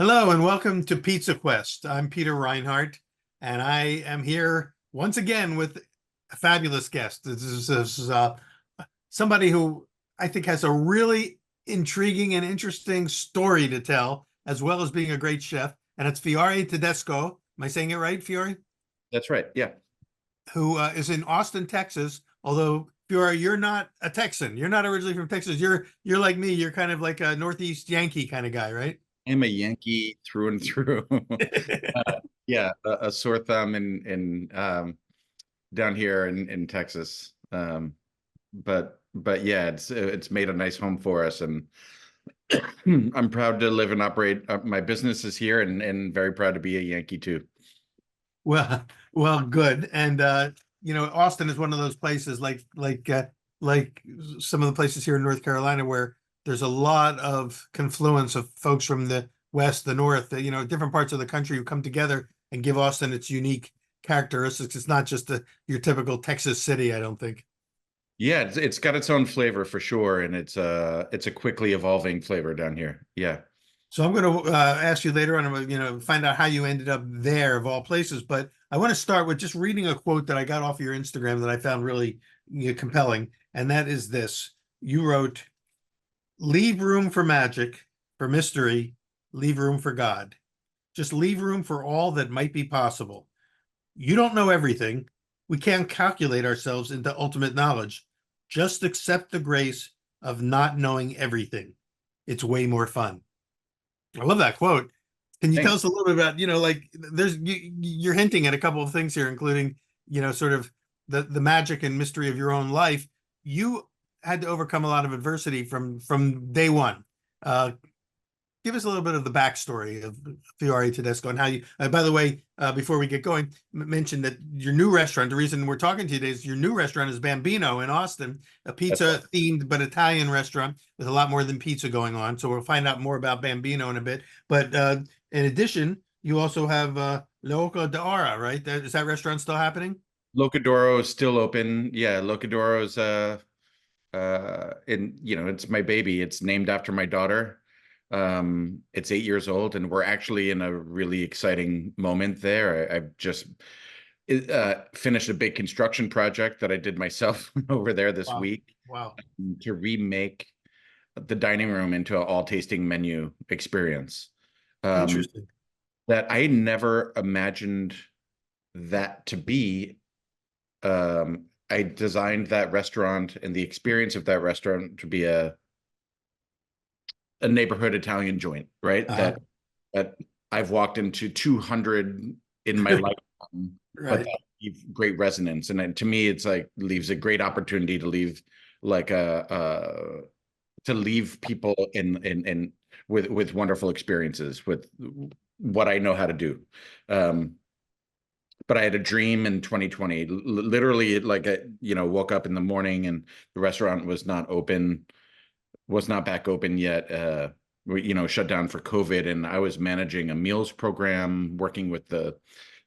Hello and welcome to Pizza Quest. I'm Peter Reinhardt, and I am here once again with a fabulous guest. This is somebody who I think has a really intriguing and interesting story to tell, as well as being a great chef. And it's Fiore Tedesco. Am I saying it right, Fiore? That's right. Yeah. Who is in Austin, Texas. Although Fiore, you're not a Texan. You're not originally from Texas. You're like me. You're kind of like a Northeast Yankee kind of guy, right? I'm a Yankee through and through. Yeah, a sore thumb in down here in Texas. But yeah, it's made a nice home for us, and I'm proud to live and operate. My business is here, and very proud to be a Yankee too. Well, well, good. And Austin is one of those places like some of the places here in North Carolina where there's a lot of confluence of folks from the west, the north, different parts of the country who come together and give Austin its unique characteristics. It's not just your typical Texas city, I don't think. Yeah, it's got its own flavor for sure, and it's a quickly evolving flavor down here. Yeah. So I'm going to ask you later on, find out how you ended up there of all places. But I want to start with just reading a quote that I got off your Instagram that I found really compelling. And that is this. You wrote, leave room for magic, for mystery, leave room for God. Just leave room for all that might be possible. You don't know everything. We can't calculate ourselves into ultimate knowledge. Just accept the grace of not knowing everything. It's way more fun. I love that quote. Can you tell Thanks. us a little bit about, like you're hinting at a couple of things here, including, sort of the magic and mystery of your own life. You had to overcome a lot of adversity from day one. Give us a little bit of the backstory of Fiore Tedesco and how you, by the way, before we get going, mention that your new restaurant, the reason we're talking to you today is your new restaurant is Bambino in Austin, a pizza themed but Italian restaurant with a lot more than pizza going on. So we'll find out more about Bambino in a bit. But in addition, you also have Loca d'Ara, right? Is that restaurant still happening? Locadoro is still open. Yeah, Locadoro's it's my baby. It's named after my daughter. It's 8 years old, and we're actually in a really exciting moment there. I've just finished a big construction project that I did myself over there this Wow. week Wow. to remake the dining room into an all tasting menu experience. Um, Interesting. that I never imagined that to be. I designed that restaurant and the experience of that restaurant to be a neighborhood Italian joint, right? Uh-huh. That I've walked into 200 in my lifetime, but Right. that leave great resonance. And to me, it's like leaves a great opportunity to leave like to leave people in with wonderful experiences with what I know how to do. But I had a dream in 2020, literally like woke up in the morning and the restaurant was not open, was not back open yet. Shut down for COVID, and I was managing a meals program, working with the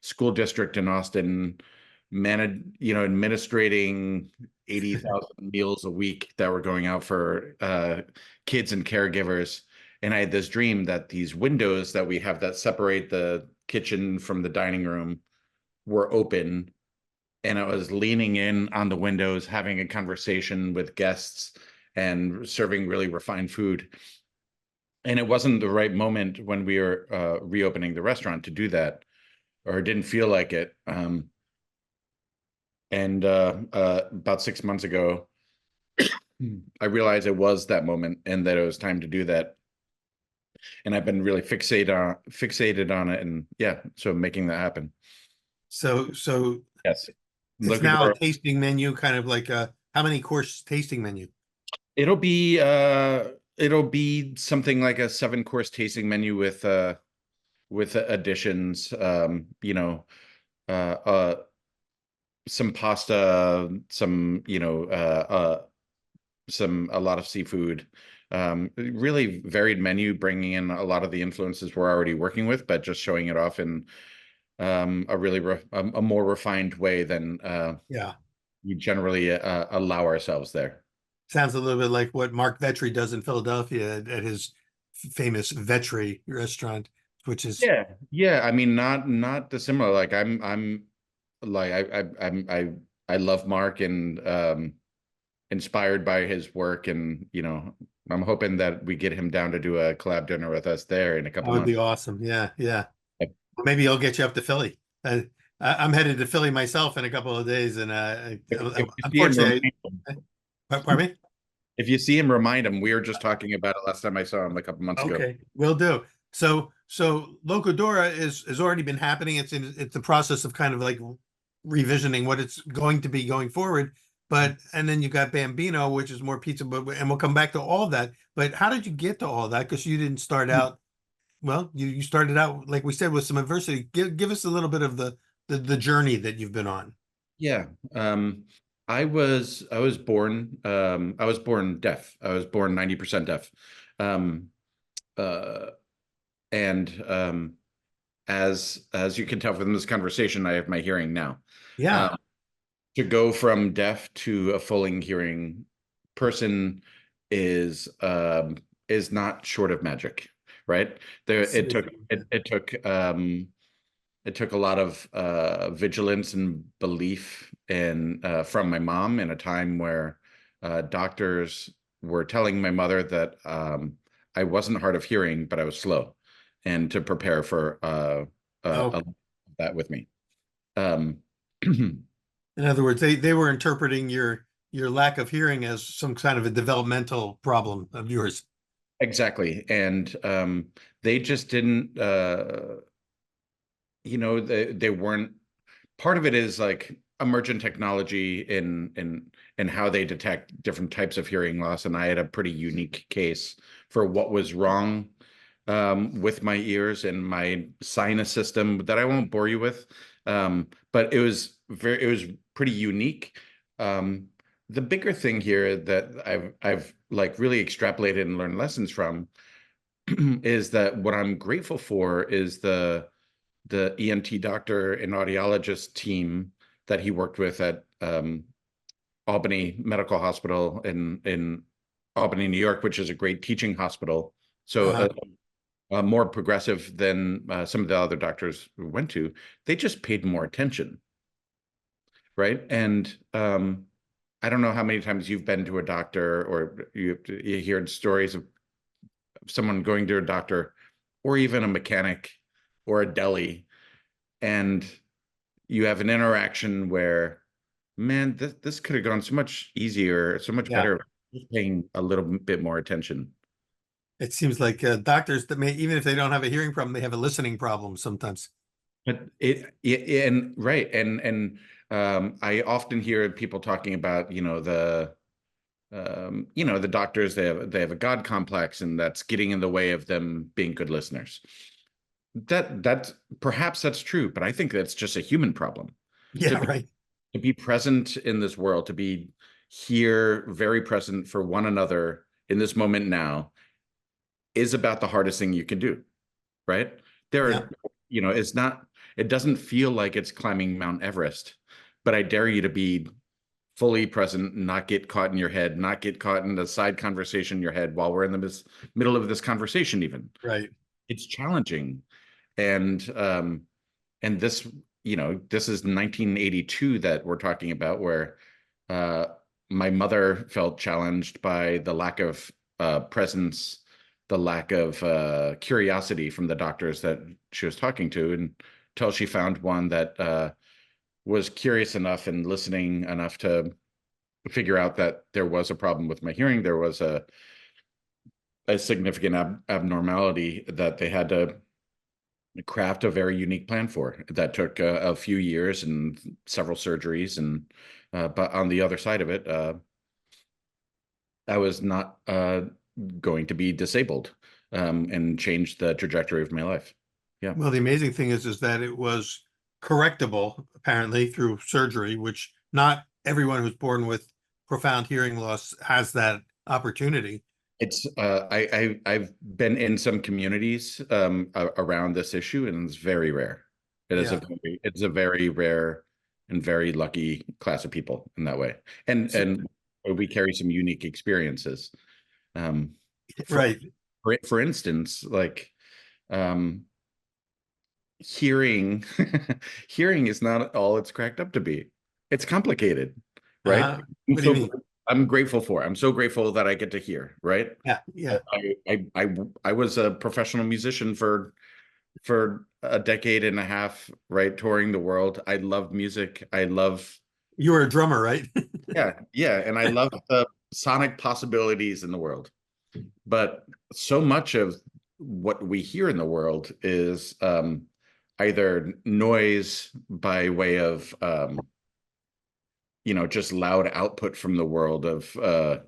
school district in Austin, administrating 80,000 meals a week that were going out for kids and caregivers. And I had this dream that these windows that we have that separate the kitchen from the dining room were open, and I was leaning in on the windows, having a conversation with guests and serving really refined food. And it wasn't the right moment when we were reopening the restaurant to do that, or it didn't feel like it. And about 6 months ago, I realized it was that moment and that it was time to do that. And I've been really fixated on it, and yeah, so making that happen. So Yes. it's Looking now a for tasting menu, kind of like a how many course tasting menu? it'll be something like a 7 course tasting menu with additions, uh uh some pasta, some a lot of seafood, really varied menu, bringing in a lot of the influences we're already working with, but just showing it off in a really a more refined way than Yeah. we generally allow ourselves there. Sounds a little bit like what Mark Vetri does in Philadelphia at his famous Vetri restaurant. which is, Yeah, yeah. I mean, not dissimilar. Like I'm like I love Mark and inspired by his work, and I'm hoping that we get him down to do a collab dinner with us there in a that couple would be months. awesome. Yeah, yeah. Well, maybe I'll get you up to Philly. I'm headed to Philly myself in a couple of days, and If you see him, unfortunately, pardon me. if you see him, remind him. We were just talking about it last time I saw him a couple months ago. Okay, will do. So Locodora is has already been happening. It's the process of kind of like revisioning what it's going to be going forward. But and then you got Bambino, which is more pizza, but and we'll come back to all of that. But how did you get to all that? Because you didn't start out, well, you started out like we said with some adversity. Give us a little bit of the journey that you've been on. Yeah. I was born deaf. I was born 90% deaf. Um, uh, and as you can tell from this conversation, I have my hearing now. Yeah. Um, to go from deaf to a fully hearing person is is not short of magic, right? There it took a lot of vigilance and belief in from my mom in a time where doctors were telling my mother that I wasn't hard of hearing, but I was slow, and to prepare for Oh, that with me. Um, in other words, they were interpreting your lack of hearing as some kind of a developmental problem of yours. exactly, and they just didn't. They weren't. Part of it is like emergent technology in how they detect different types of hearing loss, and I had a pretty unique case for what was wrong with my ears and my sinus system that I won't bore you with. But it was pretty unique. Um, the bigger thing here that I've like really extrapolated and learned lessons from is that what I'm grateful for is the ENT doctor and audiologist team that he worked with at Albany Medical Hospital in Albany, New York, which is a great teaching hospital. So Uh, more progressive than some of the other doctors went to. They just paid more attention, right? And I don't know how many times you've been to a doctor or you hear stories of someone going to a doctor or even a mechanic or a deli, and you have an interaction where, man, this could have gone so much easier, so much yeah. better, just paying a little bit more attention. It seems like doctors that may, even if they don't have a hearing problem, they have a listening problem sometimes. But and right, and I often hear people talking about, the doctors, they have a God complex, and that's getting in the way of them being good listeners. That's perhaps that's true, but I think that's just a human problem. To Yeah, be right. to be present in this world, to be here, very present for one another in this moment now, is about the hardest thing you can do, right? There Yeah, are, it's not, it doesn't feel like it's climbing Mount Everest, but I dare you to be fully present, not get caught in your head, not get caught in the side conversation in your head while we're in the middle of this conversation, even. right. It's challenging. And this, this is 1982 that we're talking about, where uh, my mother felt challenged by the lack of presence, the lack of curiosity from the doctors that she was talking to, until she found one that was curious enough and listening enough to figure out that there was a problem with my hearing. There was a significant abnormality that they had to craft a very unique plan for, that took a few years and several surgeries. And but on the other side of it, I was not going to be disabled, and change the trajectory of my life. Yeah. Well, the amazing thing is that it was correctable apparently through surgery, which not everyone who's born with profound hearing loss has that opportunity. It's I've been in some communities around this issue, and it's very rare. Yeah. It's a very rare and very lucky class of people in that way. So, And we carry some unique experiences. Um, for right. for instance, like, um, hearing hearing is not all it's cracked up to be. It's complicated, right? Uh-huh. I'm What do you so mean? I'm grateful for. I'm so grateful that I get to hear, right? Yeah, yeah, I was a professional musician for a decade and a half, right? Touring the world. I love music. I love, you were a drummer, right? yeah, yeah, and I love the sonic possibilities in the world. But so much of what we hear in the world is either noise by way of just loud output from the world of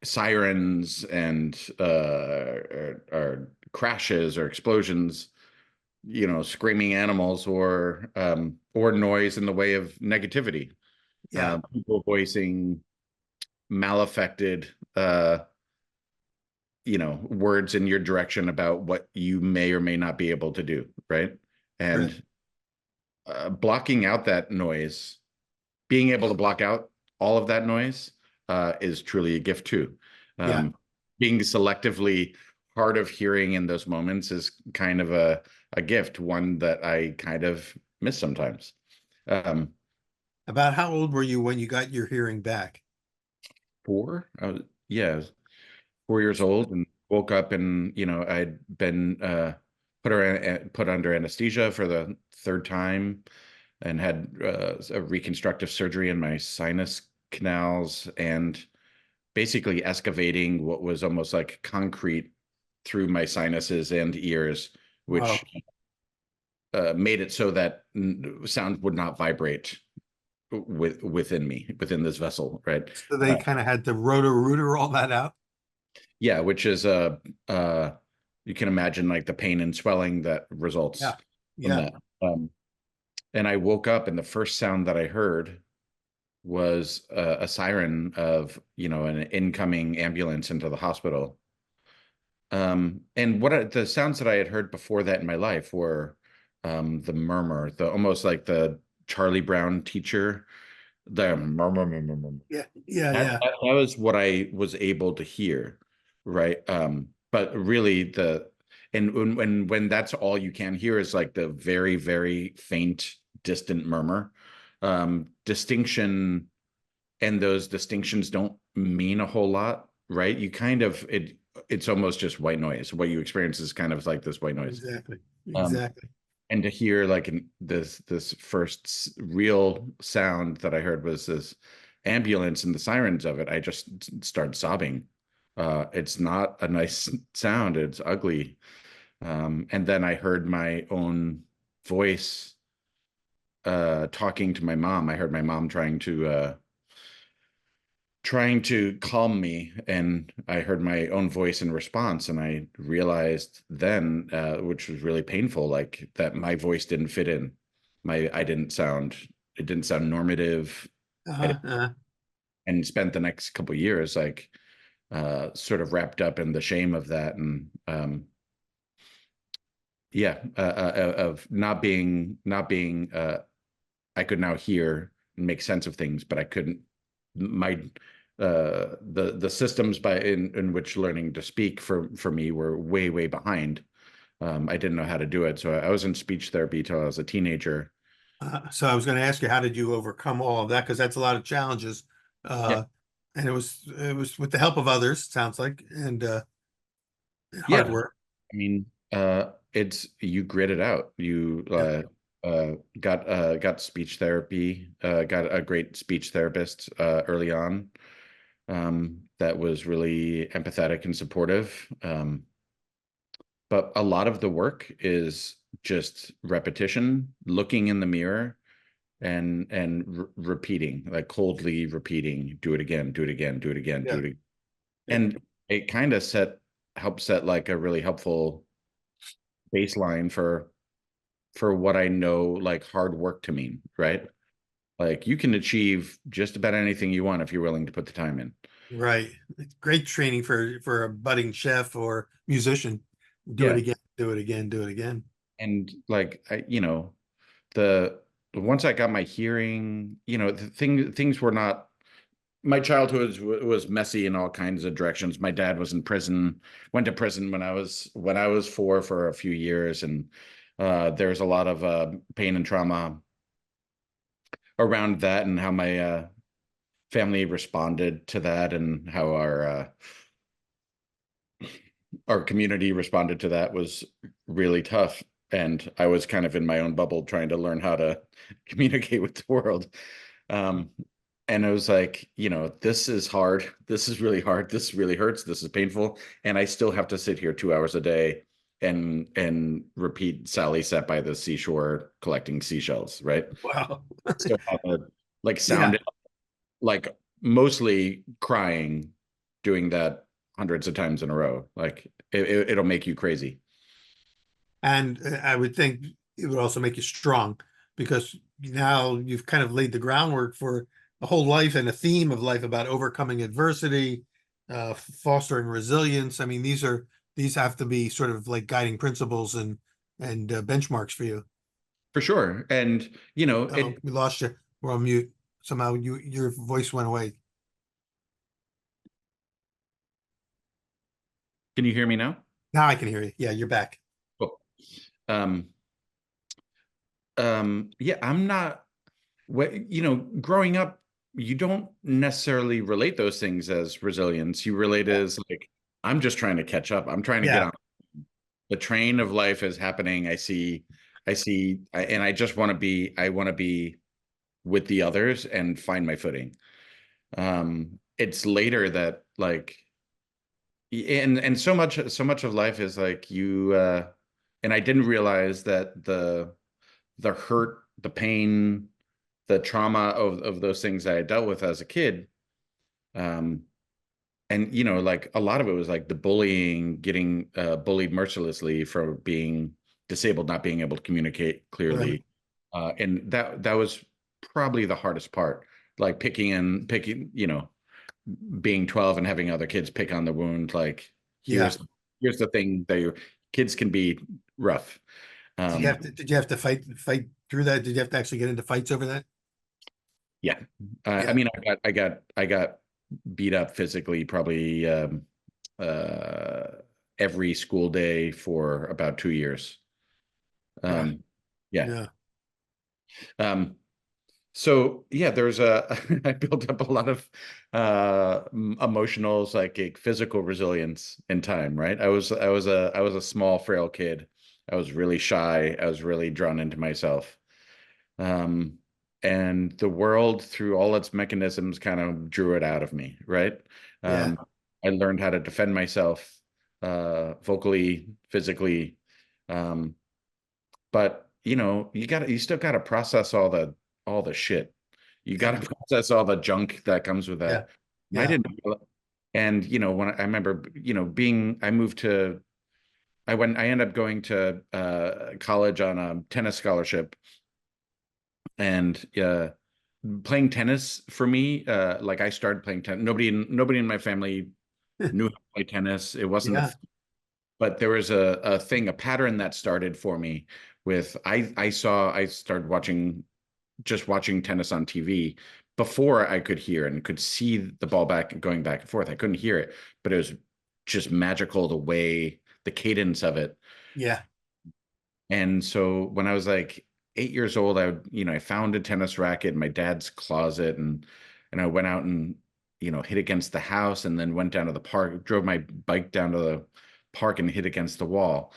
sirens and or crashes or explosions, screaming animals or noise in the way of negativity, Yeah, people voicing malaffected words in your direction about what you may or may not be able to do, right? right. And blocking out that noise, being able to block out all of that noise is truly a gift too. Yeah. Being selectively hard of hearing in those moments is kind of a gift, one that I kind of miss sometimes. Um, About how old were you when you got your hearing back? four, yeah, 4 years old, and woke up, and I'd been put under anesthesia for the third time, and had a reconstructive surgery in my sinus canals, and basically excavating what was almost like concrete through my sinuses and ears, which Wow. made it so that sound would not vibrate within this vessel, right? So they Uh, kind of had to rotor all that out. yeah, which is you can imagine like the pain and swelling that results Yeah. from Yeah. that. And I woke up, and the first sound that I heard was a siren of an incoming ambulance into the hospital. And the sounds that I had heard before that in my life were the murmur, the almost like the Charlie Brown teacher, the murmur, murmur, murmur. Yeah. Yeah. That, Yeah. that that was what I was able to hear, right? But really and when that's all you can hear is like the very, very faint, distant murmur. Distinction, and those distinctions don't mean a whole lot, right? It's almost just white noise. What you experience is kind of like this white noise. Exactly. Um, Exactly. and to hear like this first real sound that I heard was this ambulance and the sirens of it, I just started sobbing. It's not a nice sound, it's ugly. And then I heard my own voice talking to my mom. I heard my mom trying to calm me, and I heard my own voice in response, and I realized then, which was really painful, like that my voice didn't fit in. My I didn't sound It didn't sound normative. I Uh-huh. didn't, and spent the next couple of years like sort of wrapped up in the shame of that, and yeah, of not being I could now hear and make sense of things, but I couldn't. My the systems in which learning to speak for me were way, way behind. I didn't know how to do it, so I was in speech therapy till I was a teenager. So I was going to ask you, how did you overcome all of that? Because that's a lot of challenges. Yeah, Uh, and it was with the help of others, sounds like, and hard yeah. work. I mean, it's you grit it out. You Yeah. got speech therapy. Got a great speech therapist early on. That was really empathetic and supportive. But a lot of the work is just repetition, looking in the mirror, and repeating, like coldly repeating, do it again, do it again, do it again, do Yeah. it again. Yeah. And it kind of helps set like a really helpful baseline for what I know like hard work to mean, right? Like you can achieve just about anything you want if you're willing to put the time in. Right. It's great training for a budding chef or musician. Do it Yeah. again, do it again, do it again. And like the once I got my hearing, things were not. My childhood was messy in all kinds of directions. My dad was in prison, went to prison when I was 4 for a few years, and There's a lot of pain and trauma around that, and how my family responded to that, and how our community responded to that was really tough. And I was kind of in my own bubble trying to learn how to communicate with the world. Um, and I was like, this is hard. This is really hard. This really hurts. This is painful. And I still have to sit here 2 hours a day and repeat Sally sat by the seashore collecting seashells, right? Wow. Still have to like Yeah. sound like mostly crying, doing that hundreds of times in a row. Like it'll make you crazy. And I would think it would also make you strong because now you've kind of laid the groundwork for a whole life and a theme of life about overcoming adversity, fostering resilience. I mean, these have to be sort of like guiding principles and benchmarks for you. For sure. And Oh, we lost you. We're on mute. Somehow your voice went away. can you hear me now? Now I can hear you. Yeah, you're back. Cool. Um, yeah, I'm not growing up, you don't necessarily relate those things as resilience. You relate it as like, I'm just trying to catch up. I'm trying to get Yeah, on. The train of life is happening. And I want to be with the others and find my footing. It's later that like, and so much of life is like and I didn't realize that the hurt, the pain, the trauma of those things that I dealt with as a kid. Um, and like a lot of it was like the bullying, getting bullied mercilessly for being disabled, not being able to communicate right. clearly. And that was probably the hardest part, like picking, being 12 and having other kids pick on the wound. Like Yeah. here's the thing that your kids can be rough. Um, Did you have to fight through that? Did you have to actually get into fights over that? yeah. I Yeah. mean, I got beat up physically probably uh, every school day for about 2 years. Gosh. Um, yeah. Yeah. Um, so yeah, there's I built up a lot of emotional, psychic, physical resilience in time, right? I was a small, frail kid. I was really shy. I was really drawn into myself. Um, and the world, through all its mechanisms, kind of drew it out of me, right? Yeah. Um, I learned how to defend myself, vocally, physically. Um, but you still gotta process all the shit. You Yeah. gotta process all the junk that comes with Yeah. that. And I Yeah. didn't. And when I remember, I moved to, I ended up going to college on a tennis scholarship, and playing tennis for me, like I started playing tennis. Nobody in my family knew how to play tennis. It wasn't Yeah. but there was a pattern that started for me with I started watching tennis on TV before I could hear and could see the ball going back and forth. I couldn't hear it, but it was just magical, the cadence of it. Yeah. And so when I was like 8 years old, I found a tennis racket in my dad's closet, and I went out and hit against the house, and then went down to the park, drove my bike down to the park and hit against the wall.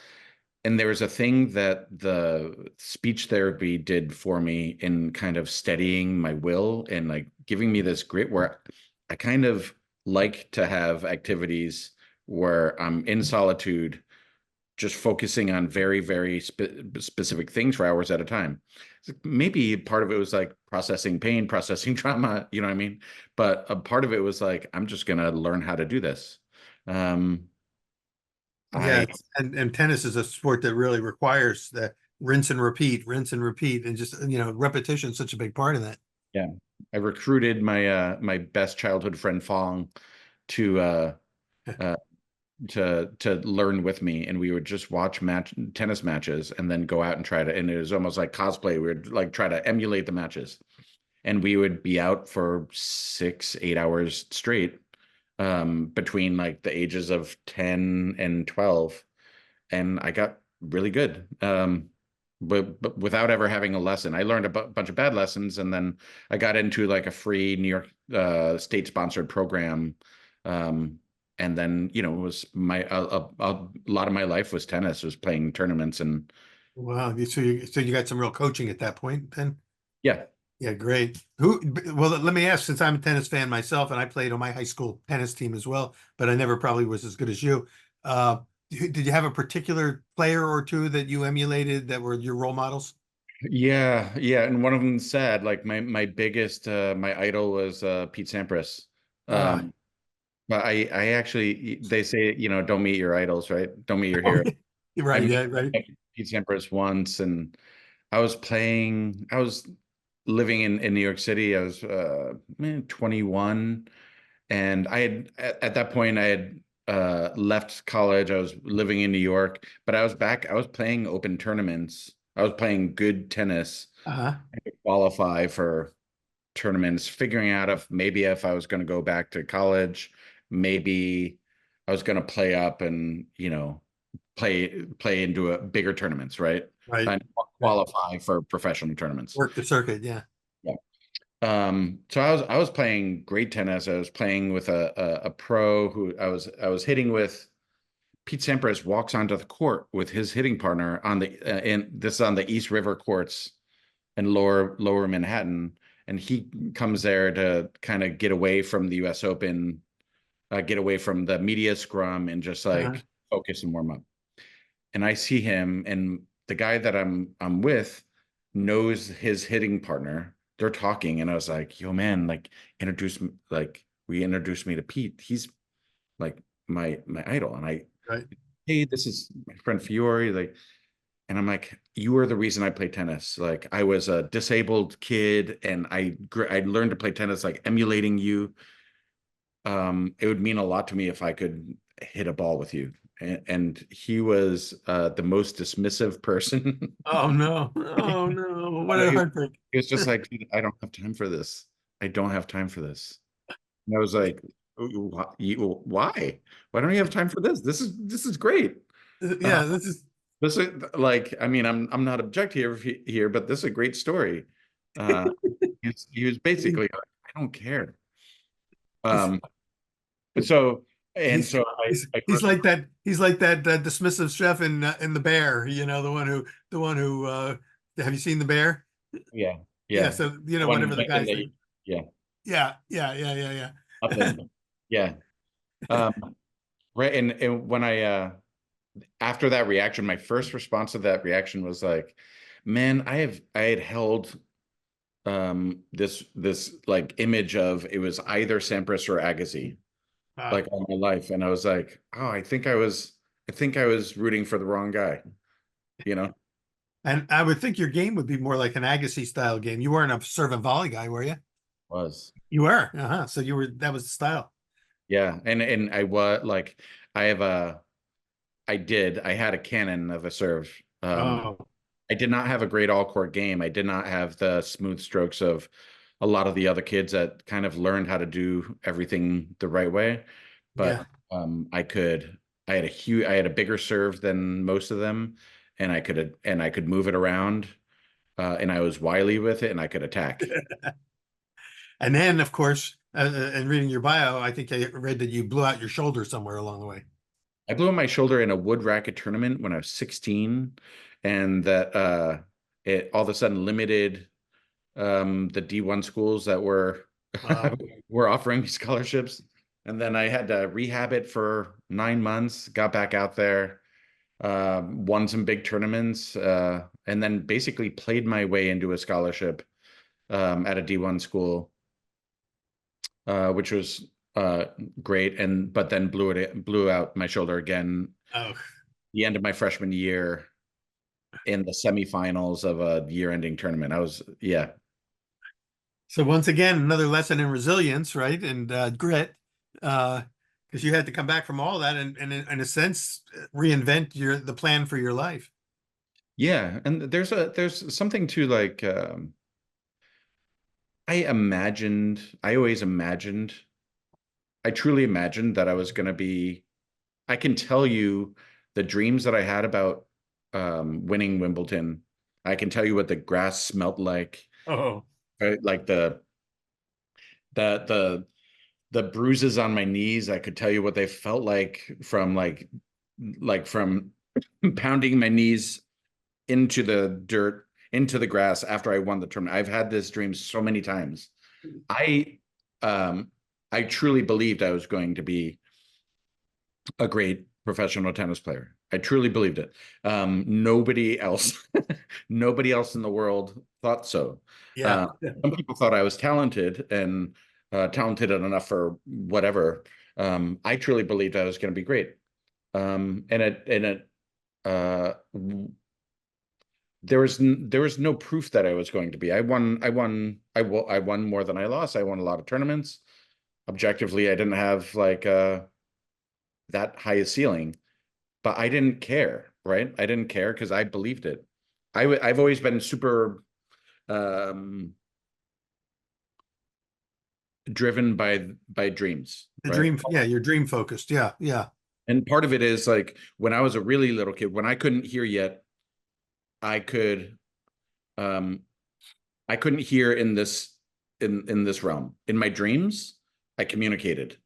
And there was a thing that the speech therapy did for me in kind of steadying my will and like giving me this grit, where I kind of like to have activities where I'm in solitude, just focusing on very, very specific things for hours at a time. Maybe part of it was like processing pain, processing trauma, you know what I mean? But a part of it was like, I'm just going to learn how to do this. Um, Yeah. I, And tennis is a sport that really requires that rinse and repeat, and just repetition is such a big part of that. yeah, I recruited my best childhood friend Fong to uh to learn with me, and we would just watch tennis matches and then go out and try to, and it was almost like cosplay. We would like try to emulate the matches, and we would be out for 6, 8 hours straight, between like the ages of 10 and 12, and I got really good. but without ever having a lesson. I learned a bunch of bad lessons, and then I got into like a free New York state sponsored program. Um, and then, you know, it was a lot of my life was tennis, was playing tournaments, and Wow. So you got some real coaching at that point then? yeah. Yeah, great. Well, let me ask, since I'm a tennis fan myself and I played on my high school tennis team as well, but I never probably was as good as you. Uh, did you have a particular player or two that you emulated that were your role models? Yeah, yeah, and one of them said like my biggest my idol was Pete Sampras. Uh, Um, but I actually they say, you know, don't meet your idols, right? Don't meet your hero. I right, met yeah, right. Pete Sampras once, and I was living in New York City. I was 21, and I had at that point I had left college. I was living in New York, but I was playing open tournaments. I was playing good tennis Uh-huh. to qualify for tournaments, figuring out if I was going to go back to college, maybe I was going to play up and, you know, play into a bigger tournaments, right? Right, And right. qualify for professional tournaments. Work the circuit, yeah. Yeah. So I was playing great tennis. I was playing with a pro who I was hitting with. Pete Sampras walks onto the court with his hitting partner on the and this is on the East River courts in lower Manhattan, and he comes there to kind of get away from the U.S. Open, get away from the media scrum, and just Uh-huh. like focus and warm up. And I see him, and the guy that I'm with knows his hitting partner. They're talking, and I was like, "Yo, man, like introduce me, like we introduced me to Pete. He's like my idol." And I, Right. hey, this is my friend Fiore, like, and I'm like, you are the reason I play tennis. Like, I was a disabled kid, and I learned to play tennis like emulating you. It would mean a lot to me if I could hit a ball with you. And he was the most dismissive person. Oh no. Oh no. What a he, heartbreak. he was just like, "Dude, I don't have time for this. I don't have time for this." And I was like, Why? Why don't you have time for this? This is great. Uh, Yeah, this is this is like, I mean, I'm not object here, but this is a great story. Uh, he was basically like, I don't care. he's Um, so and he's so I he's like that dismissive chef in the Bear, you know, the one who have you seen the Bear? yeah, Yeah, yeah. so you know, One whatever the in guy's the name. yeah, Yeah, yeah, yeah, yeah, up yeah. in yeah. Um, right, and when I after that reaction, my first response to that reaction was like, man, I had held this like image of it was either Sampras or Agassi Uh, like all my life, and I was like, oh, I think I was rooting for the wrong guy, you know. and I would think your game would be more like an Agassi style game. You weren't a serve and volley guy, were you? Was You were. Uh-huh. So you were, that was the style. yeah, and I was like, I have a I had a cannon of a serve. Oh, I did not have a great all court game. I did not have the smooth strokes of a lot of the other kids that kind of learned how to do everything the right way. But yeah. I had a bigger serve than most of them, and I could move it around, and I was wily with it, and I could attack. And then, of course, and reading your bio, I think I read that you blew out your shoulder somewhere along the way. I blew on my shoulder in a wood racket tournament when I was 16, and that it all of a sudden limited the D1 schools that were Uh, were offering scholarships. And then I had to rehab it for 9 months, got back out there, won some big tournaments, and then basically played my way into a scholarship at a D1 school, which was uh, great. And but then blew out my shoulder again oh, the end of my freshman year in the semifinals of a year-ending tournament. I was yeah. so once again, another lesson in resilience, right? And grit, because you had to come back from all that and in a sense, reinvent the plan for your life. Yeah, and there's something to like I always imagined, I truly imagined that I was going to be, I can tell you the dreams that I had about winning Wimbledon I can tell you what the grass smelled like, Oh, right? Like the the the bruises on my knees. I could tell you what they felt like from from pounding my knees into the dirt, into the grass after I won the tournament. I've had this dream so many times. I um I truly believed I was going to be a great professional tennis player. I truly believed it. Nobody else, nobody else in the world thought so. yeah. Uh, some people thought I was talented and talented enough for whatever. I truly believed I was going to be great. Uh, there was no proof that I was going to be. I won more than I lost. I won a lot of tournaments. Objectively, I didn't have that high a ceiling, but I didn't care, right? I didn't care because I believed it. I've always been super um, driven by dreams, The right? dream, yeah, you're dream focused. Yeah, yeah. And part of it is like when I was a really little kid, when I couldn't hear yet, I could um, I couldn't hear in this realm. In my dreams, I communicated.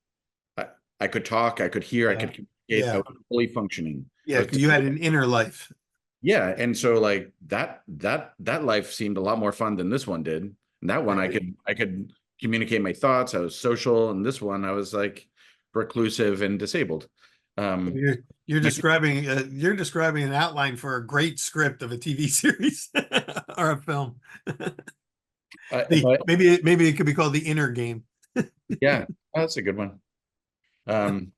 I, I could talk, I could hear, I Yeah. could communicate. I Yeah. was fully functioning. I Yeah. was 'Cause you had an inner life. Yeah, and so like that life seemed a lot more fun than this one did. And that one Right. I could communicate my thoughts. I was social, and this one I was like reclusive and disabled. Um, You're my, you're describing an outline for a great script of a TV series or a film. but Maybe it could be called The Inner Game. yeah, that's a good one. Um,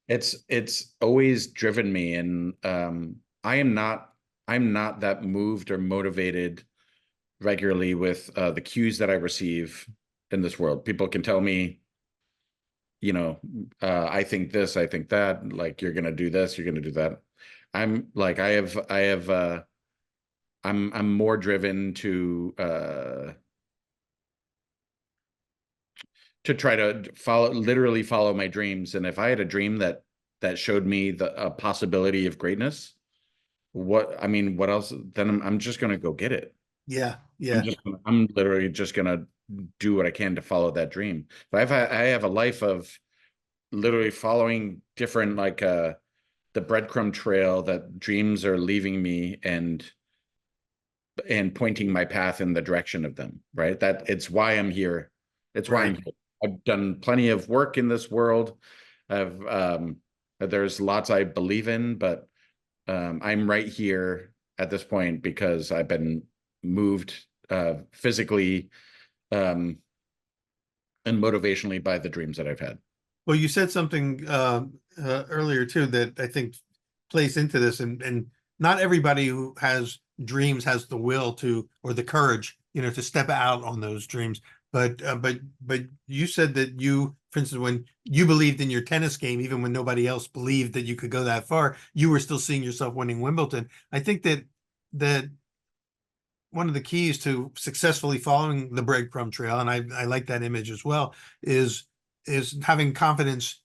it's always driven me, and I'm not that moved or motivated regularly with the cues that I receive in this world. People can tell me, I think this, I think that, like you're gonna do this, you're gonna do that. I'm like, I have, I'm more driven to try to literally follow my dreams. And if I had a dream that showed me the a possibility of greatness, what else? Then I'm just gonna go get it. Yeah. Yeah. I'm literally just gonna do what I can to follow that dream. But I have a life of literally following different the breadcrumb trail that dreams are leaving me and pointing my path in the direction of them, right? That it's why I'm here. It's why I'm Right. here. I've done plenty of work in this world. I've there's lots I believe in, but I'm right here at this point because I've been moved physically um, and motivationally by the dreams that I've had. Well, you said something earlier too that I think plays into this, and not everybody who has dreams has the will to or the courage, to step out on those dreams. But you said that you, for instance, when you believed in your tennis game, even when nobody else believed that you could go that far, you were still seeing yourself winning Wimbledon. I think that one of the keys to successfully following the breadcrumb trail, and I like that image as well, is is having confidence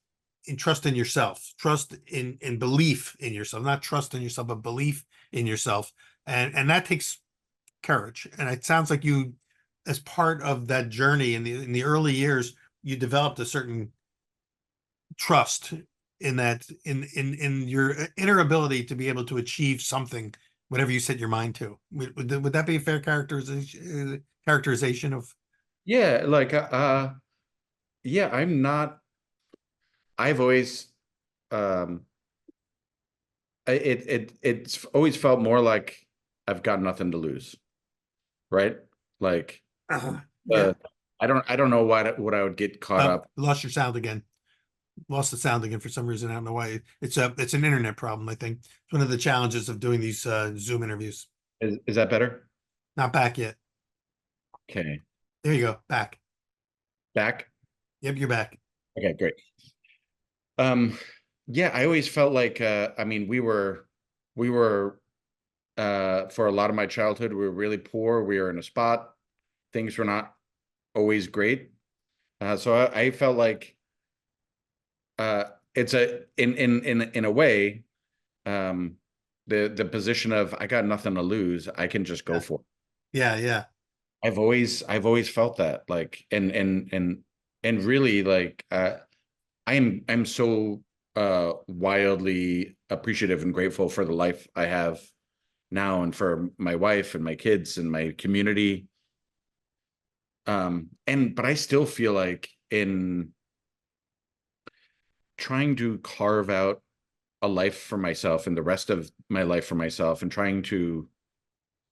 in trust in yourself, trust in belief in yourself, not trust in yourself, but belief in yourself. And that takes courage. And it sounds like you, as part of that journey in the early years, you developed a certain trust in that in your inner ability to be able to achieve something, whatever you set your mind to. Would that be a fair characterization of? Yeah, yeah, I'm not. I've always um it's always felt more like I've got nothing to lose, right? Like Yeah. I don't know what I would get caught Oh, up. lost your sound again. Lost the sound again for some reason. I don't know why. It's an internet problem, I think. It's one of the challenges of doing these Zoom interviews. Is that better? Not back yet. Okay. There you go. Back. Back? Yep, you're back. Okay, great. Um yeah, I always felt like I mean we were for a lot of my childhood we were really poor. We were in a spot. Things were not always great. So I felt like it's a in a way um the position of I got nothing to lose. I can just go Yeah. for it. Yeah. Yeah. I've always felt that, like, and really, like, I'm so wildly appreciative and grateful for the life I have now, and for my wife and my kids and my community. But I still feel like, in trying to carve out a life for myself and the rest of my life for myself, and trying to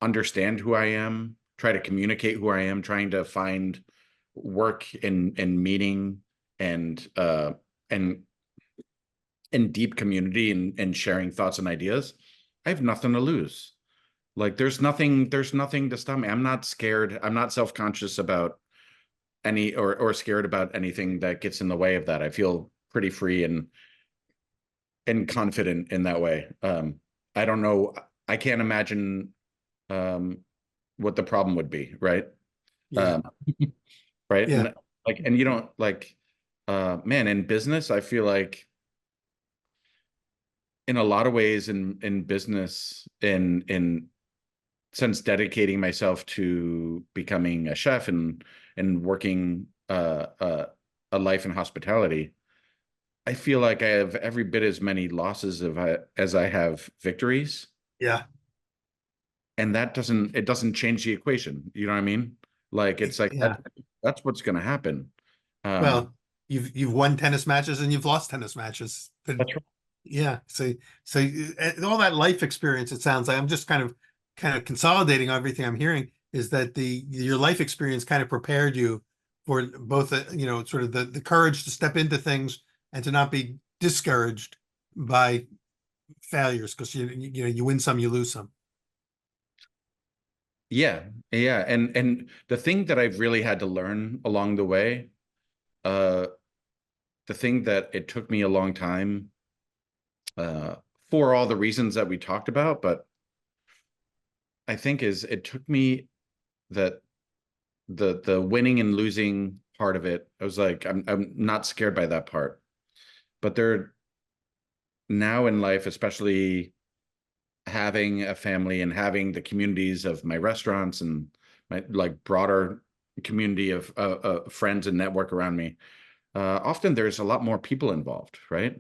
understand who I am, try to communicate who I am, trying to find work and meaning, and and deep community, and sharing thoughts and ideas. I have nothing to lose. Like, there's nothing to stop me. I'm not scared. I'm not self-conscious about any, or scared about anything that gets in the way of that. I feel pretty free and confident in that way. I don't know. I can't imagine um, what the problem would be, right? Yeah. Um, right. Yeah. And like, and you don't like, man, in business, I feel like, in a lot of ways, in business, in since dedicating myself to becoming a chef, and working a life in hospitality, I feel like I have every bit as many losses as I have victories. Yeah. And it doesn't change the equation. You know what I mean? Like, it's like Yeah. that's what's going to happen. Um, Well, you've won tennis matches and you've lost tennis matches. But that's right. yeah, so all that life experience, it sounds like, I'm just kind of consolidating everything I'm hearing, is that the your life experience kind of prepared you for both, sort of the courage to step into things and to not be discouraged by failures, because you win some, you lose some. Yeah, yeah. And the thing that I've really had to learn along the way, uh, the thing that it took me a long time, uh, for all the reasons that we talked about, but I think is it took me that the winning and losing part of it. I was like, I'm not scared by that part. But there, now in life, especially having a family and having the communities of my restaurants and my, like, broader community of friends and network around me, often there's a lot more people involved, right?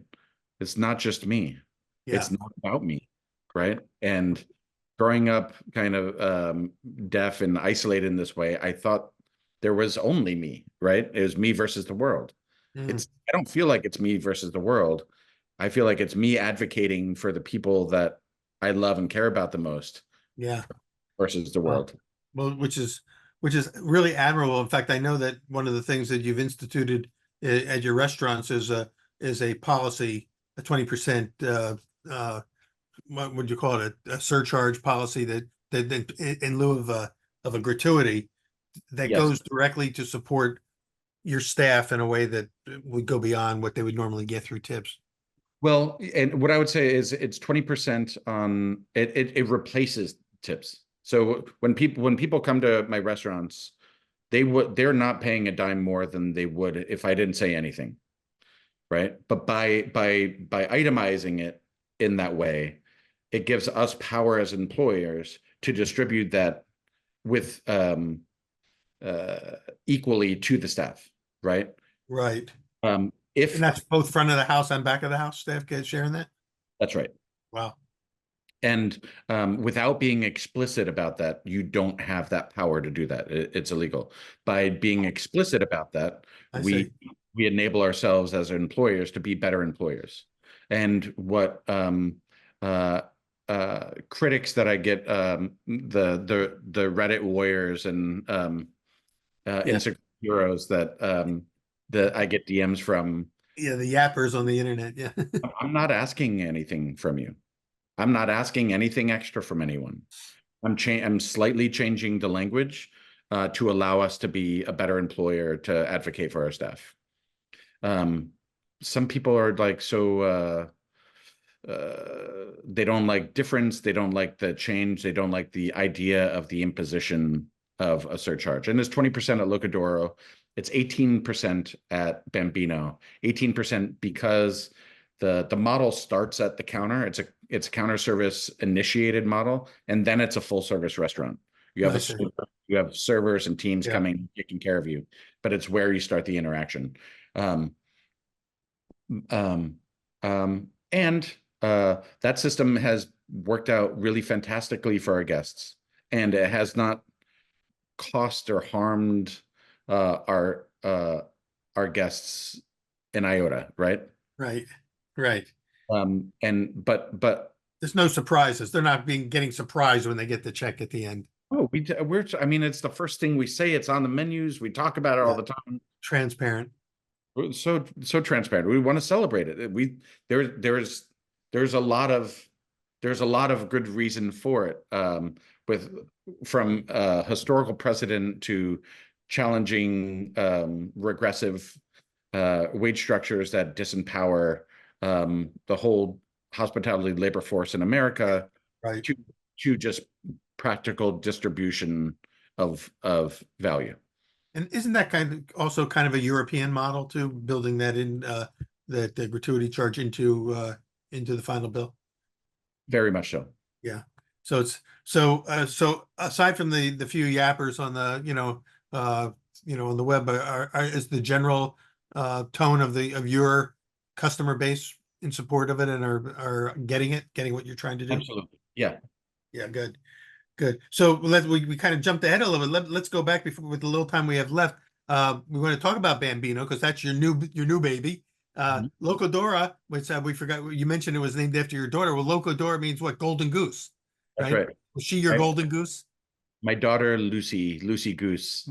It's not just me. Yeah. It's not about me, right? And growing up kind of deaf and isolated in this way, I thought there was only me, right? It was me versus the world. Mm, I don't feel like it's me versus the world. I feel like it's me advocating for the people that I love and care about the most yeah. versus the Well, world. well, which is really admirable. In fact, I know that one of the things that you've instituted at your restaurants is a policy, a 20%, what would you call it, a surcharge policy, that in lieu of a gratuity, that Yes. goes directly to support your staff in a way that would go beyond what they would normally get through tips. Well, and what I would say is it's 20% on it, it replaces tips. So when people come to my restaurants, they're not paying a dime more than they would if I didn't say anything, right? But by itemizing it in that way, it gives us power as employers to distribute that with uh, equally to the staff, right? Right. And If that's both front of the house and back of the house staff get sharing that? That's right. Wow. And without being explicit about that, you don't have that power to do that. It's illegal. By being explicit about that, I we see. we enable ourselves as employers to be better employers. And what uh, critics that I get, the Reddit warriors and Yeah. Instagram heroes that I get DMs from, Yeah, the yappers on the internet. Yeah. I'm not asking anything from you. I'm not asking anything extra from anyone. I'm slightly changing the language to allow us to be a better employer, to advocate for our staff. Um, some people are like, so they don't like difference, they don't like the change, they don't like the idea of the imposition of a surcharge. And it's 20% at Locadoro. It's 18% at Bambino. 18% because the model starts at the counter. it's a counter service initiated model, and then it's a full service restaurant. You have I a see. you have servers and teams Yeah. coming taking care of you, but it's where you start the interaction. Um, and that system has worked out really fantastically for our guests, and it has not cost or harmed uh, our uh, our guests an iota, right? Right. Right. And but There's no surprises. They're not getting surprised when they get the check at the end. oh, I mean, it's the first thing we say. It's on the menus. We talk about it all Yeah. the time. Transparent. We're so transparent. We want to celebrate it. There there's a lot of there's a lot of good reason for it. With from historical precedent to challenging regressive wage structures that disempower the whole hospitality labor force in America Right. to just practical distribution of value. And isn't that also kind of a European model too, building that in that the gratuity charge into the final bill? Very much so. Yeah. So it's so aside from the few yappers on the on the web, is the general tone of your customer base in support of it and are getting what you're trying to do? Absolutely. Yeah. Yeah, good. Good. So we kind of jumped ahead a little bit. Let's go back before with the little time we have left. We want to talk about Bambino because that's your new baby. Mhm. Locodora, which we forgot you mentioned it was named after your daughter. Well, Locodora means what? Golden Goose, That's right? right. Was she your I, golden goose? my daughter Lucy Goose,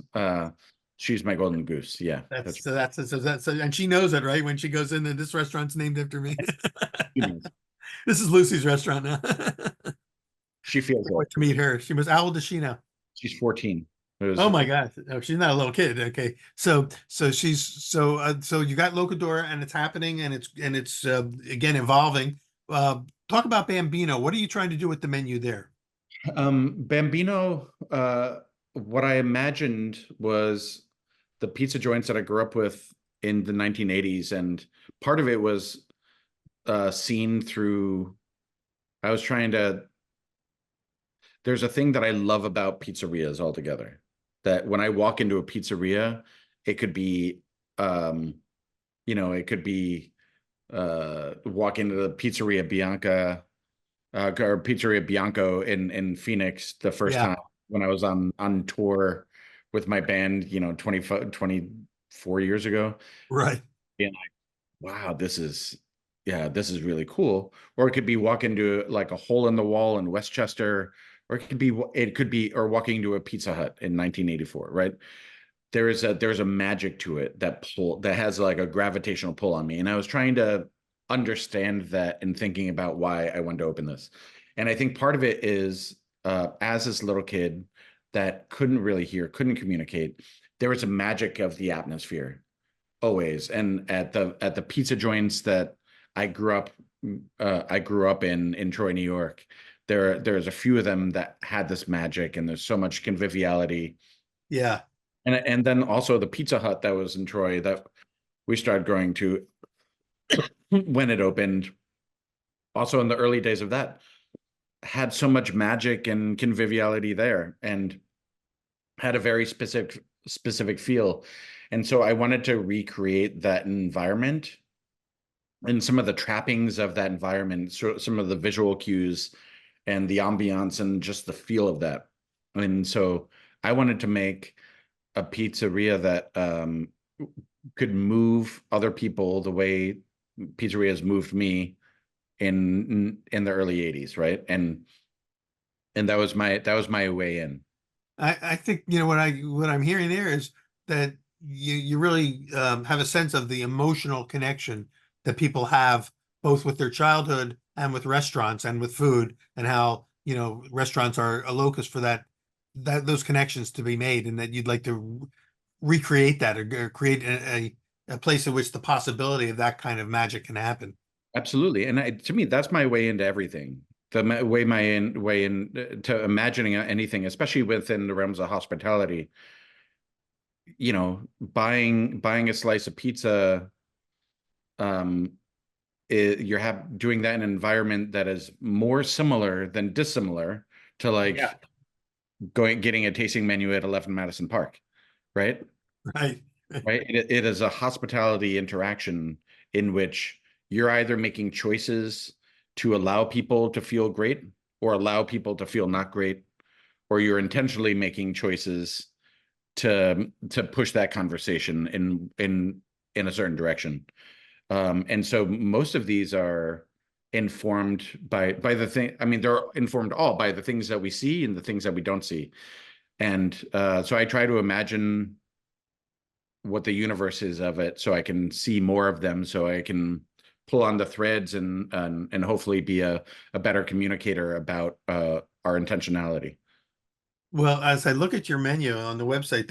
she's my golden goose. Yeah, That's that's so that's so that's so, and she knows it, right? When she goes in, and this restaurant's named after me. right. This is Lucy's restaurant now. She feels Can't it. wait to meet her. She was how old is she now? She's 14. It was Oh my gosh. Oh, she's not a little kid. Okay. So she's so you got Locadora and it's happening and it's again evolving. Talk about Bambino. What are you trying to do with the menu there? Bambino, what I imagined was the pizza joints that I grew up with in the 1980s, and part of it was seen through. I was trying to. There's a thing that I love about pizzerias altogether. That when I walk into a pizzeria, it could be, it could be walk into the Pizzeria Bianca or Pizzeria Bianco in Phoenix the first Yeah, time when I was on tour with my band, 24 years ago. right. And wow, this is really cool. Or it could be walk into like a hole in the wall in Westchester, or or walking into a Pizza Hut in 1984, right? There's a magic to it that has like a gravitational pull on me. And I was trying to understand that and thinking about why I wanted to open this. And I think part of it is as this little kid that couldn't really hear, couldn't communicate, there was a magic of the atmosphere always. And at the pizza joints that I grew up I grew up in Troy, New York, there's a few of them that had this magic, and there's so much conviviality. Yeah, And then also the Pizza Hut that was in Troy that we started going to when it opened, also in the early days of that, had so much magic and conviviality there, and had a very specific feel. And so I wanted to recreate that environment and some of the trappings of that environment, so some of the visual cues and the ambiance and just the feel of that. And so I wanted to make a pizzeria that could move other people the way pizzerias moved me in the early 80s, right? And that was my way in. I think what I'm hearing there is that you really have a sense of the emotional connection that people have both with their childhood and with restaurants and with food, and how restaurants are a locus for that those connections to be made, and that you'd like to recreate that or create a place in which the possibility of that kind of magic can happen. Absolutely. And to me, that's my way into everything. Way in to imagining anything, especially within the realms of hospitality. Buying a slice of pizza, you're doing that in an environment that is more similar than dissimilar to Yeah. like getting a tasting menu at 11 Madison Park, right? Right. Right. It is a hospitality interaction in which you're either making choices to allow people to feel great or allow people to feel not great, or you're intentionally making choices to push that conversation in a certain direction. And so most of these are informed by the thing. I mean, they're informed all by the things that we see and the things that we don't see. And so I try to imagine what the universe is of it so I can see more of them, so I can pull on the threads and hopefully be a better communicator about our intentionality. Well, as I look at your menu on the website,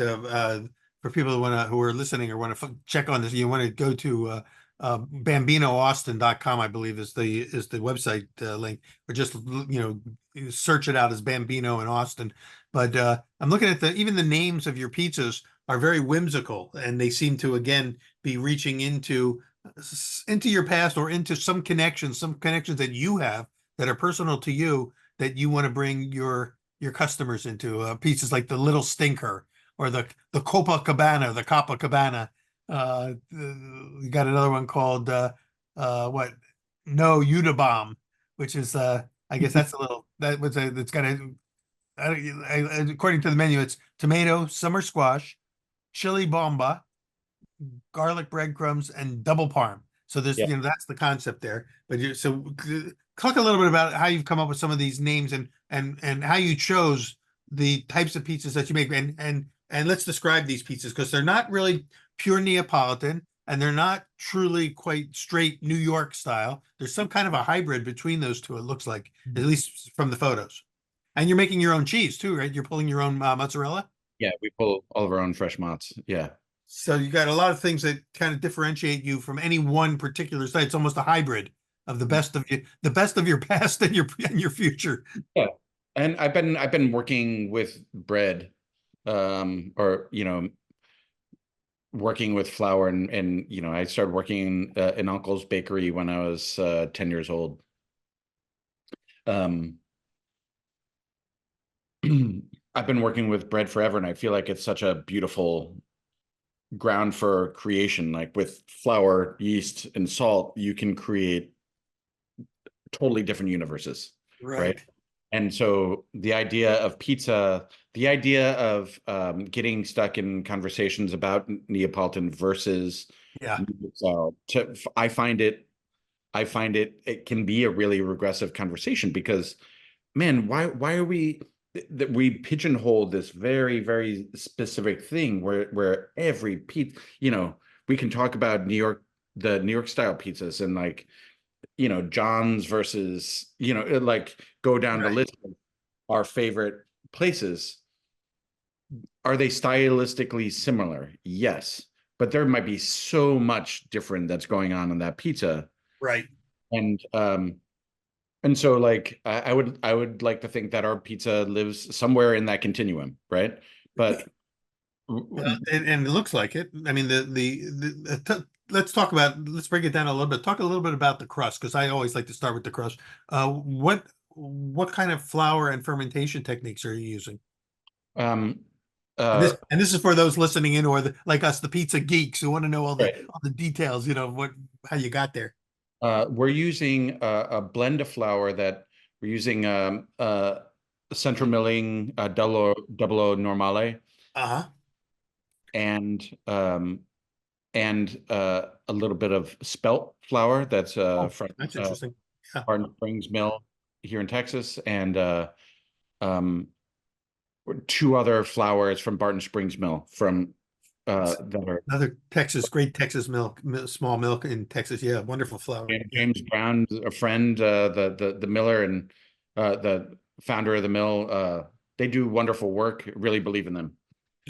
for people who are listening or want to check on this, you want to go to bambinoaustin.com, I believe is the website link, or just search it out as Bambino in Austin. But I'm looking at even the names of your pizzas are very whimsical, and they seem to again be reaching into your past or into some connections that you have that are personal to you that you want to bring your customers into pieces like the Little Stinker or the Copacabana. You got another one called what? No Unabomb, which is I guess that's a little that was a that's got a according to the menu, it's tomato, summer squash, chili bomba, garlic breadcrumbs, and double parm. So there's, Yeah. that's the concept there. But talk a little bit about how you've come up with some of these names and how you chose the types of pizzas that you make, and let's describe these pizzas because they're not really pure Neapolitan and they're not truly quite straight New York style. There's some kind of a hybrid between those two, it looks like, at least from the photos. And you're making your own cheese too, right? You're pulling your own mozzarella. Yeah, we pull all of our own fresh mozz. Yeah. So you got a lot of things that kind of differentiate you from any one particular site. It's almost a hybrid of the best of your past and your future. Yeah. And I've been working with bread, or working with flour, and I started working in Uncle's Bakery when I was 10 years old. Um, I've been working with bread forever, and I feel like it's such a beautiful ground for creation. Like with flour, yeast, and salt, you can create totally different universes, right? Right. And so the idea of pizza, the idea of getting stuck in conversations about Neapolitan versus Yeah. style, I find it can be a really regressive conversation because, man, why are we that we pigeonhole this very, very specific thing where every pizza, we can talk about the New York style pizzas and like, John's versus, like go down the Right. list of our favorite places. Are they stylistically similar? Yes, but there might be so much different that's going on in that pizza. Right. And so like I would like to think that our pizza lives somewhere in that continuum, right? But And it looks like it. I mean, let's break it down a little bit. Talk a little bit about the crust because I always like to start with the crust. What kind of flour and fermentation techniques are you using? um And uh this is for those listening in or like us, the pizza geeks who want to know right. all the details. How you got there. We're using a blend of flour that we're using central milling double O normale Uh-huh. and a little bit of spelt flour that's Oh, from that's interesting. Yeah. Barton Springs Mill here in Texas, and um, two other flours from Barton Springs Mill from that are Another great Texas small milk in Texas. Yeah, wonderful flour. Yeah. James Brown, a friend, the miller and the founder of the mill. They do wonderful work. Really believe in them.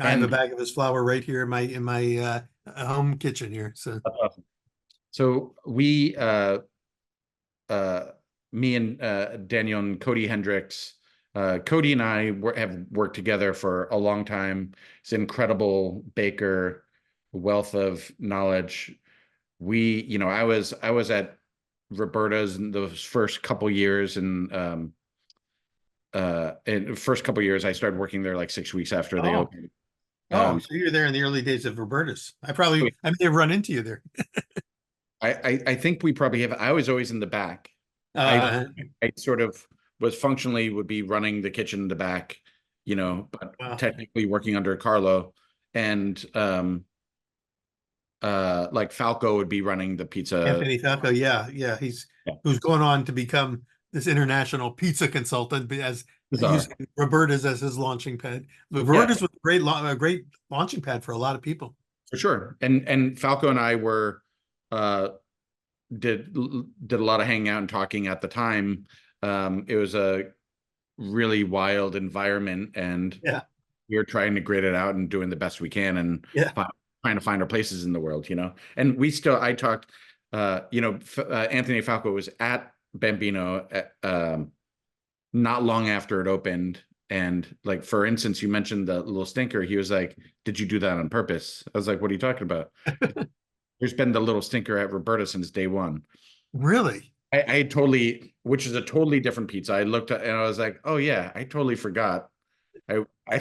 I have a And bag of his flour right here in my home kitchen here. So that's awesome. So uh, me and Daniel and Cody Hendricks, Cody and I have worked together for a long time. He's an incredible baker, wealth of knowledge. I was at Roberta's in those first couple years, and the first couple years I started working there like 6 weeks after they Oh, opened. oh, Um, so you're there in the early days of Roberta's. so I may have run into you there. I think we probably have. I was always in the back. I Uh, I sort of was functionally would be running the kitchen in the back, but well, technically working under Carlo, and like Falco would be running the pizza. Anthony Falco, yeah, yeah, Yeah, who's going on to become this international pizza consultant, as bizarre. using Roberta's as his launching pad. Yeah, Roberta's was a great launching pad for a lot of people. for sure. And Falco and I were uh did a lot of hanging out and talking at the time. It was a really wild environment, and Yeah, we are trying to grit it out and doing the best we can, and yeah. trying to find our places in the world. And I talked, Anthony Falco was at Bambino not long after it opened. And like, for instance, you mentioned the little stinker. He was like, "Did you do that on purpose?" I was like, "What are you talking about?" There's been the little stinker at Roberta since day one. Really? I totally, which is a totally different pizza. I looked at and I was like, "Oh yeah, I totally forgot." I I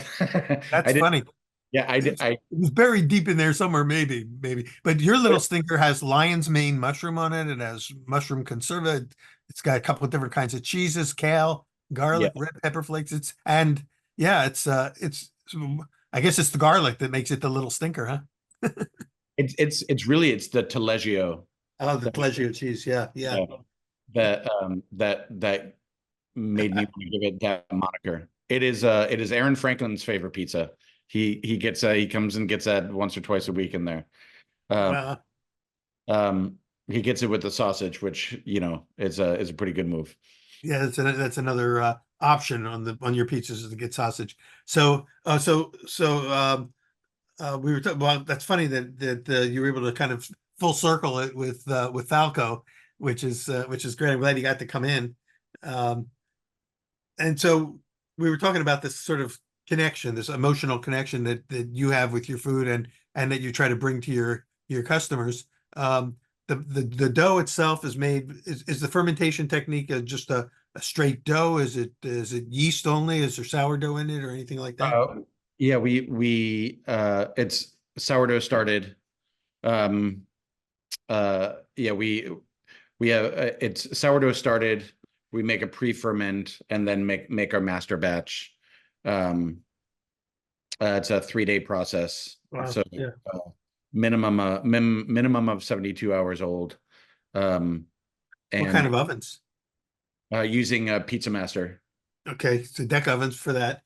That's did. funny. Yeah, I did. It was buried deep in there somewhere, maybe, maybe. But your little stinker has lion's mane mushroom on it. It has mushroom conserva. It's got a couple of different kinds of cheeses, kale, Yeah, garlic, red pepper flakes. It's I guess it's the garlic that makes it the little stinker, huh? it's really it's the Taleggio Oh, the that pleasure cheese. Yeah, yeah. uh, that made me want to give it that moniker. It is Aaron Franklin's favorite pizza. He comes and gets that once or twice a week in there. Um, Well, he gets it with the sausage, which is a pretty good move. yeah, that's another option on your pizzas is to get sausage. So we were talking well, that's funny that you were able to kind of full circle it with Falco, which is great. I'm glad you got to come in. Um, and so we were talking about this sort of connection, this emotional connection that you have with your food and that you try to bring to your customers. The dough itself is the fermentation technique just a straight dough? Is it yeast only? Is there sourdough in it or anything like that? Uh, yeah, it's sourdough started. Um, yeah, we have it's sourdough started. We make a pre-ferment and then make our master batch. Um, it's a 3-day process, Wow. so Yeah. uh, minimum of 72 hours old. Um, What kind and of ovens? using a Pizza Master. Okay, so deck ovens for that.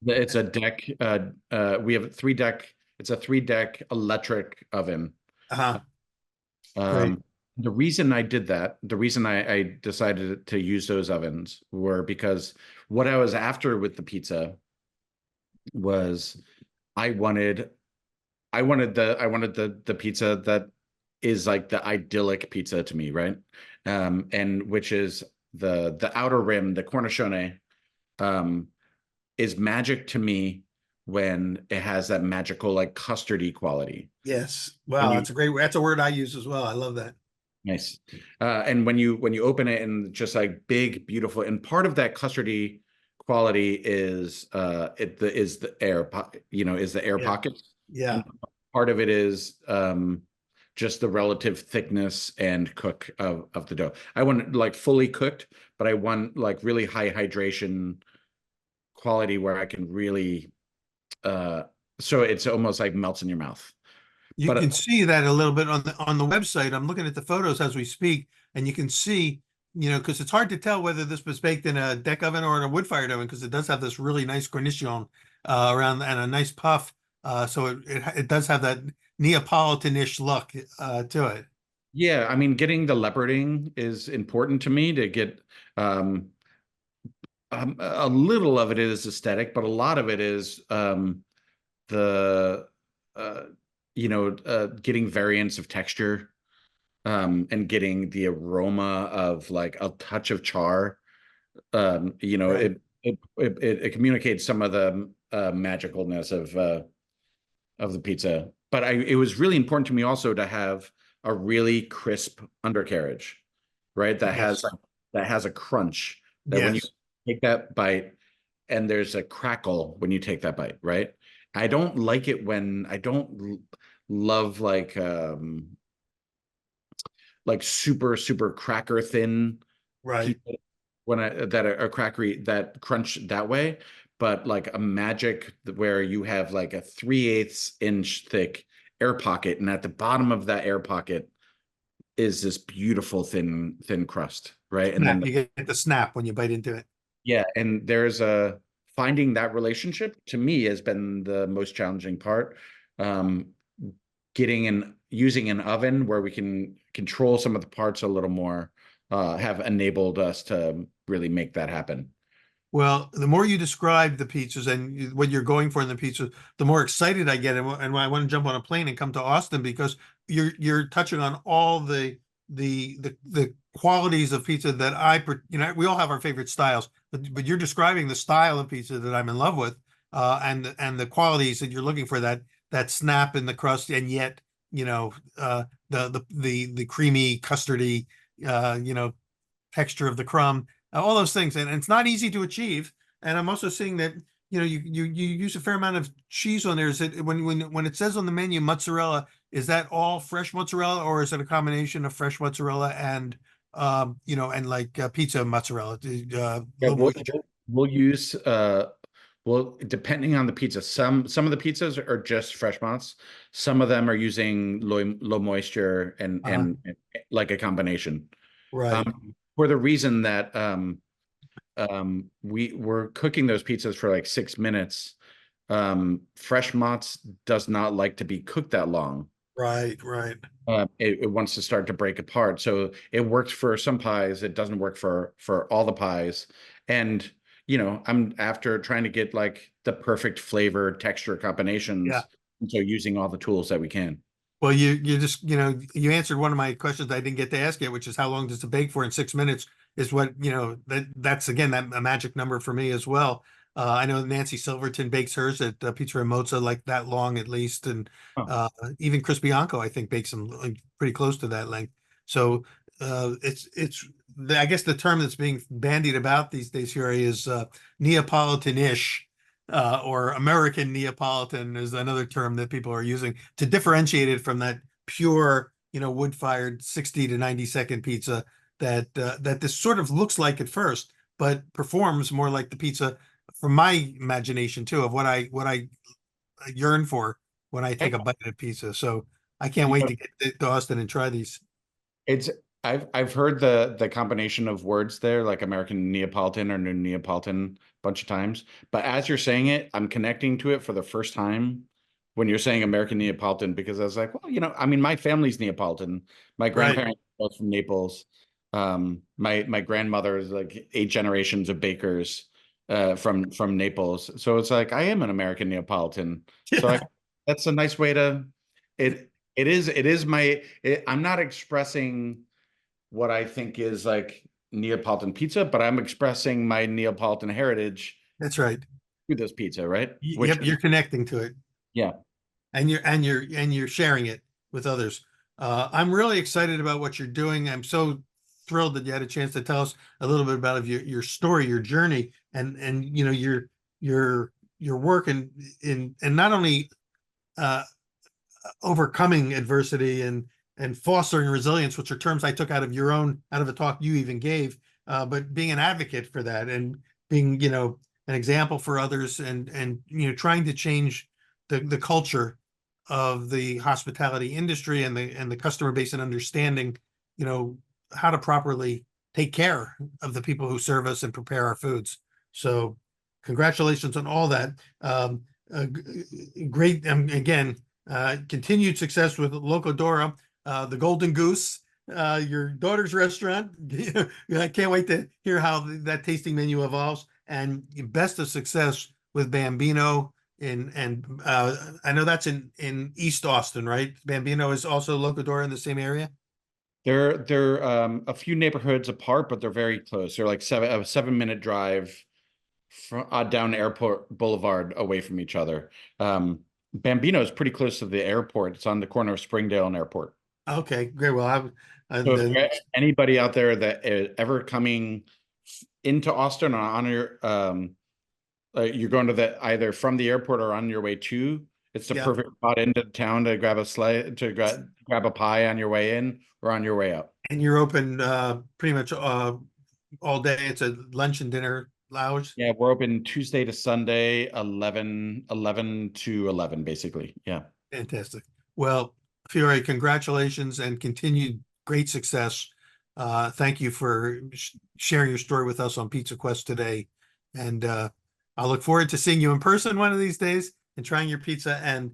It's a deck. We have 3-deck. It's a 3-deck electric oven. Uh-huh. Great. Um, the reason I did that, the reason I decided to use those ovens were because what I was after with the pizza was I wanted the pizza that is like the idyllic pizza to me, right? And which is the outer rim, the cornicione, um, is magic to me when it has that magical like custardy quality. Yes. When Wow, you that's a word I use as well. I love that. Nice. And when you open it and just like big, beautiful, and part of that custardy quality is the air pocket, is the air Yeah. pockets. Yeah. And part of it is just the relative thickness and cook of the dough. I want it like fully cooked, but I want like really high hydration quality where I can really so it's almost like melts in your mouth. You But can see that a little bit on the website. I'm looking at the photos as we speak, and you can see, because it's hard to tell whether this was baked in a deck oven or in a wood-fired oven because it does have this really nice cornichon around and a nice puff. So it does have that Neapolitan-ish look to it. yeah, I mean, getting the leoparding is important to me to get um, a little of it is aesthetic, but a lot of it is the uh, getting variants of texture and getting the aroma of like a touch of char. Right. It communicates some of the magicalness of the pizza. But it was really important to me also to have a really crisp undercarriage. right? Yes. That has a crunch that when you Yes. take that bite and there's a crackle when you take that bite, right? I don't like it when I don't love like super cracker thin Right. pizza when I that are crackery that crunch that way, but like a magic where you have like a 3/8 inch thick air pocket, and at the bottom of that air pocket is this beautiful thin crust, right? And then Snap. You get the snap when you bite into it. yeah, and there's a finding that relationship to me has been the most challenging part. Um, Getting and using an oven where we can control some of the parts a little more have enabled us to really make that happen. Well, the more you describe the pizzas and what you're going for in the pizza, the more excited I get, and when I want to jump on a plane and come to Austin because you're touching on all the qualities of pizza that we all have our favorite styles, but you're describing the style of pizza that I'm in love with, and the qualities that you're looking for, that snap in the crust, and yet the creamy custardy texture of the crumb, all those things, and it's not easy to achieve. And I'm also seeing that you use a fair amount of cheese on there. Is it when it says on the menu mozzarella? Is that all fresh mozzarella, or is it a combination of fresh mozzarella and and like pizza mozzarella, a Yeah, little moisture? we'll use well, depending on the pizza. Some of the pizzas are just fresh mozz. Some of them are using low moisture Uh, and like a combination. right, For the reason that we were cooking those pizzas for like 6 minutes. Fresh mozz does not like to be cooked that long. right. It wants to start to break apart. So it works for some pies. It doesn't work for all the pies. And I'm after trying to get like the perfect flavor texture Yeah. combinations. And so using all the tools that we can. Well, you just you answered one of my questions I didn't get to ask yet, which is how long does it bake for? In 6 minutes is what that's again that a magic number for me as well. I know Nancy Silverton bakes hers at Pizza and Mozza like that long at least, and Oh, even Chris Bianco I think bakes them like pretty close to that length. So I guess the term that's being bandied about these days here is Neapolitan-ish, or American Neapolitan is another term that people are using to differentiate it from that pure, wood-fired 60 to 90-second pizza that this sort of looks like at first, but performs more like the pizza from my imagination too, of what I yearn for when I take a bite of pizza. So I can't you wait know, to get to Austin and try these. It's I've heard the combination of words there, like American Neapolitan or New Neapolitan, a bunch of times. But as you're saying it, I'm connecting to it for the first time when you're saying American Neapolitan, because I was like, well, I mean, my family's Neapolitan. My Right. grandparents are both from Naples. My grandmother is like 8 generations of bakers from Naples. So it's like I am an American Neapolitan. So Yeah, that's a nice way to it. It is I'm not expressing what I think is like Neapolitan pizza, but I'm expressing my Neapolitan heritage that's right. through this pizza, right? Which Yep, you're connecting to it. yeah. And you're sharing it with others. I'm really excited about what you're doing. I'm so thrilled that you had a chance to tell us a little bit about your story, your journey, and your work in not only uh, overcoming adversity and fostering resilience, which are terms I took out of a talk you even gave, but being an advocate for that and being an example for others and trying to change the culture of the hospitality industry and the customer base and understanding you know how to properly take care of the people who serve us and prepare our foods. So congratulations on all that. Great, again, continued success with Locodora, the Golden Goose, your daughter's restaurant. I can't wait to hear how that tasting menu evolves. And best of success with Bambino. And I know that's in East Austin, right? Bambino is also Locodora in the same area. They're a few neighborhoods apart, but they're very close. They're like a 7-minute drive from down Airport Boulevard away from each other. Bambino is pretty close to the airport. It's on the corner of Springdale and Airport. Okay, great. Well, So if then there anybody out there that is ever coming into Austin or on your you're going to the either from the airport or on your way to, it's the yeah. perfect spot into town to grab a grab a pie on your way in or on your way out. And you're open pretty much all day. It's a lunch and dinner lounge. Yeah, we're open Tuesday to Sunday, 11 to 11, basically. Yeah. Fantastic. Well, Fiore, congratulations and continued great success. Thank you for sharing your story with us on Pizza Quest today. And I look forward to seeing you in person one of these days and trying your pizza, and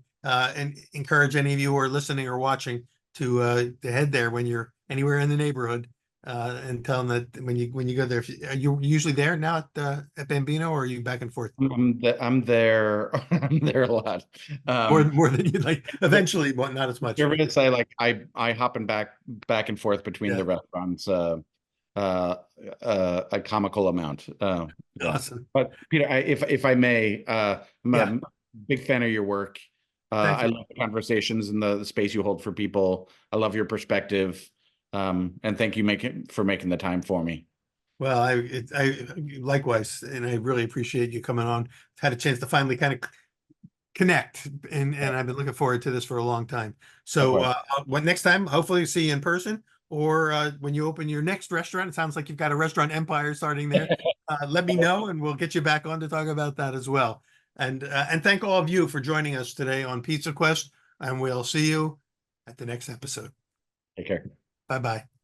encourage any of you who are listening or watching to head there when you're anywhere in the neighborhood, and tell them that when you go there, are you usually there now at Bambino, or are you back and forth? I'm there. I'm there a lot. More than you'd like. Eventually, but not as much. Service, I hop and back and forth between Yeah. the restaurants a comical amount. Awesome. But Peter, if I may, I'm Yeah. a big fan of your work. Thank I you. love the conversations and the space you hold for people. I love your perspective. And thank you for making the time for me. Well, I likewise, and I really appreciate you coming on. I've had a chance to finally kind of connect, and I've been looking forward to this for a long time. So, Likewise. when next time, hopefully see you in person, or when you open your next restaurant. It sounds like you've got a restaurant empire starting there. Let me know, and we'll get you back on to talk about that as well. And thank all of you for joining us today on Pizza Quest, and we'll see you at the next episode. Take care. Bye bye.